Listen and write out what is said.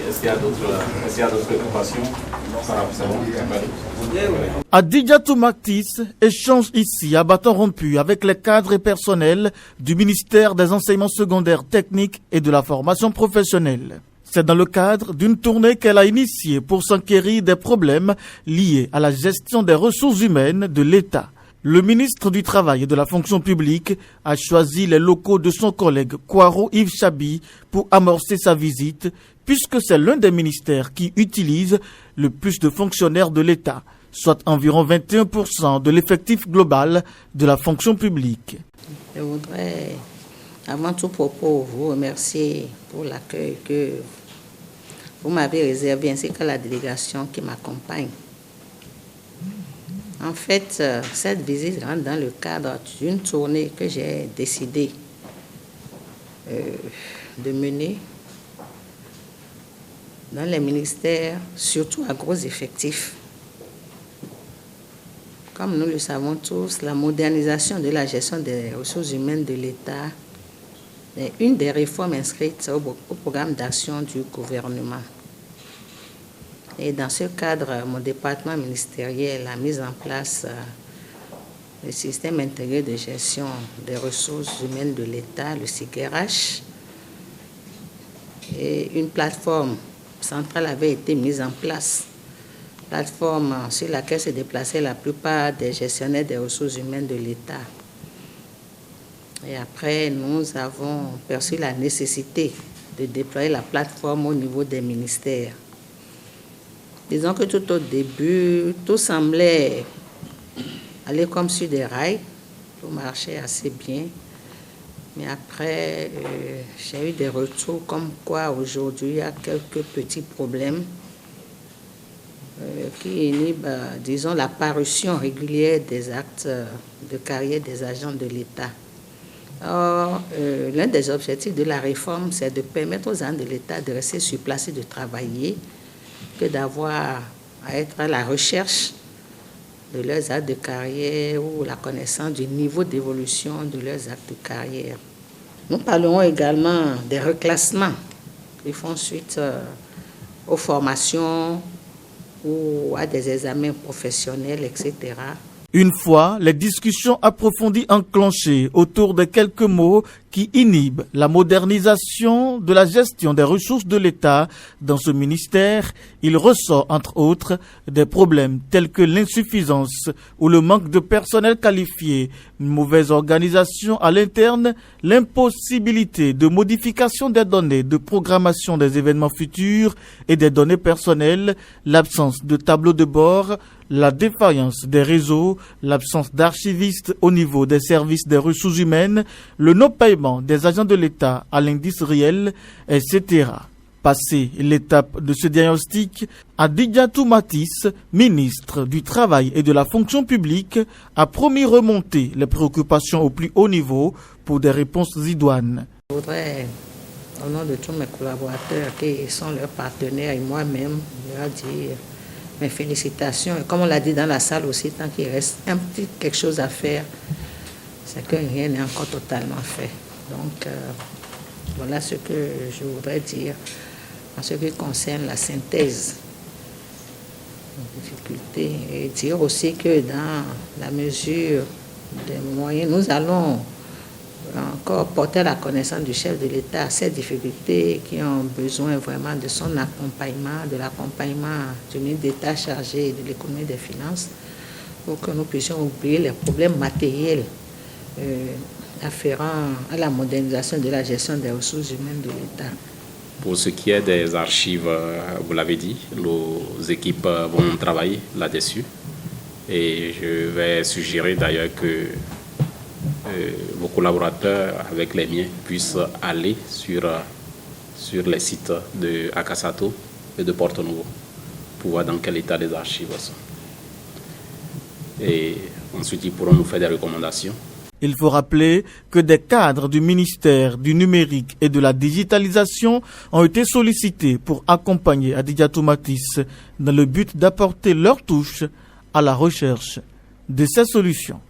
Est-ce qu'il y a d'autres préoccupations? Adidiatou Matis échange ici à bâton rompu avec les cadres et personnels du ministère des enseignements secondaires techniques et de la formation professionnelle. C'est dans le cadre d'une tournée qu'elle a initiée pour s'enquérir des problèmes liés à la gestion des ressources humaines de l'État. Le ministre du Travail et de la Fonction publique a choisi les locaux de son collègue Kwaro Yves Chabi pour amorcer sa visite, puisque c'est l'un des ministères qui utilise le plus de fonctionnaires de l'État, soit environ 21% de l'effectif global de la fonction publique. Je voudrais avant tout propos vous remercier pour l'accueil que vous m'avez réservé ainsi que la délégation qui m'accompagne. En fait, cette visite rentre dans le cadre d'une tournée que j'ai décidé de mener dans les ministères, surtout à gros effectifs. Comme nous le savons tous, la modernisation de la gestion des ressources humaines de l'État est une des réformes inscrites au programme d'action du gouvernement. Et dans ce cadre, mon département ministériel a mis en place le système intégré de gestion des ressources humaines de l'État, le SIGRH, et une plateforme centrale avait été mise en place, plateforme sur laquelle se déplaçaient la plupart des gestionnaires des ressources humaines de l'État. Et après, nous avons perçu la nécessité de déployer la plateforme au niveau des ministères. Disons que tout au début, tout semblait aller comme sur des rails, tout marchait assez bien. Mais après, j'ai eu des retours comme quoi aujourd'hui, il y a quelques petits problèmes qui inhibent, disons, la parution régulière des actes de carrière des agents de l'État. Or, l'un des objectifs de la réforme, c'est de permettre aux agents de l'État de rester sur place et de travailler, que d'avoir à être à la recherche de leurs actes de carrière ou la connaissance du niveau d'évolution de leurs actes de carrière. Nous parlerons également des reclassements qui font suite aux formations ou à des examens professionnels, etc. Une fois les discussions approfondies enclenchées autour de quelques mots qui inhibent la modernisation de la gestion des ressources de l'État dans ce ministère, il ressort entre autres des problèmes tels que l'insuffisance ou le manque de personnel qualifié, une mauvaise organisation à l'interne, l'impossibilité de modification des données de programmation des événements futurs et des données personnelles, l'absence de tableau de bord, la défaillance des réseaux, l'absence d'archivistes au niveau des services des ressources humaines, le non-paiement des agents de l'État à l'indice réel, etc. Passé l'étape de ce diagnostic, Adidiatou Matis, ministre du Travail et de la Fonction publique, a promis remonter les préoccupations au plus haut niveau pour des réponses idoines. Je voudrais, au nom de tous mes collaborateurs qui sont leurs partenaires et moi-même, leur dire mes félicitations. Et comme on l'a dit dans la salle aussi, tant qu'il reste quelque chose à faire, c'est que rien n'est encore totalement fait. Donc, voilà ce que je voudrais dire en ce qui concerne la synthèse des difficultés. Et dire aussi que dans la mesure des moyens, nous allons encore porter la connaissance du chef de l'État à ces difficultés qui ont besoin vraiment de son accompagnement, de l'accompagnement du ministre d'État chargé de l'économie et des finances, pour que nous puissions oublier les problèmes matériels afférents à la modernisation de la gestion des ressources humaines de l'État. Pour ce qui est des archives, vous l'avez dit, nos équipes vont travailler là-dessus. Et je vais suggérer d'ailleurs que vos collaborateurs avec les miens puissent aller sur les sites de Akasato et de Porto Novo pour voir dans quel état les archives sont. Et ensuite, ils pourront nous faire des recommandations. Il faut rappeler que des cadres du ministère du numérique et de la digitalisation ont été sollicités pour accompagner Adidiatou Matis dans le but d'apporter leur touche à la recherche de ces solutions.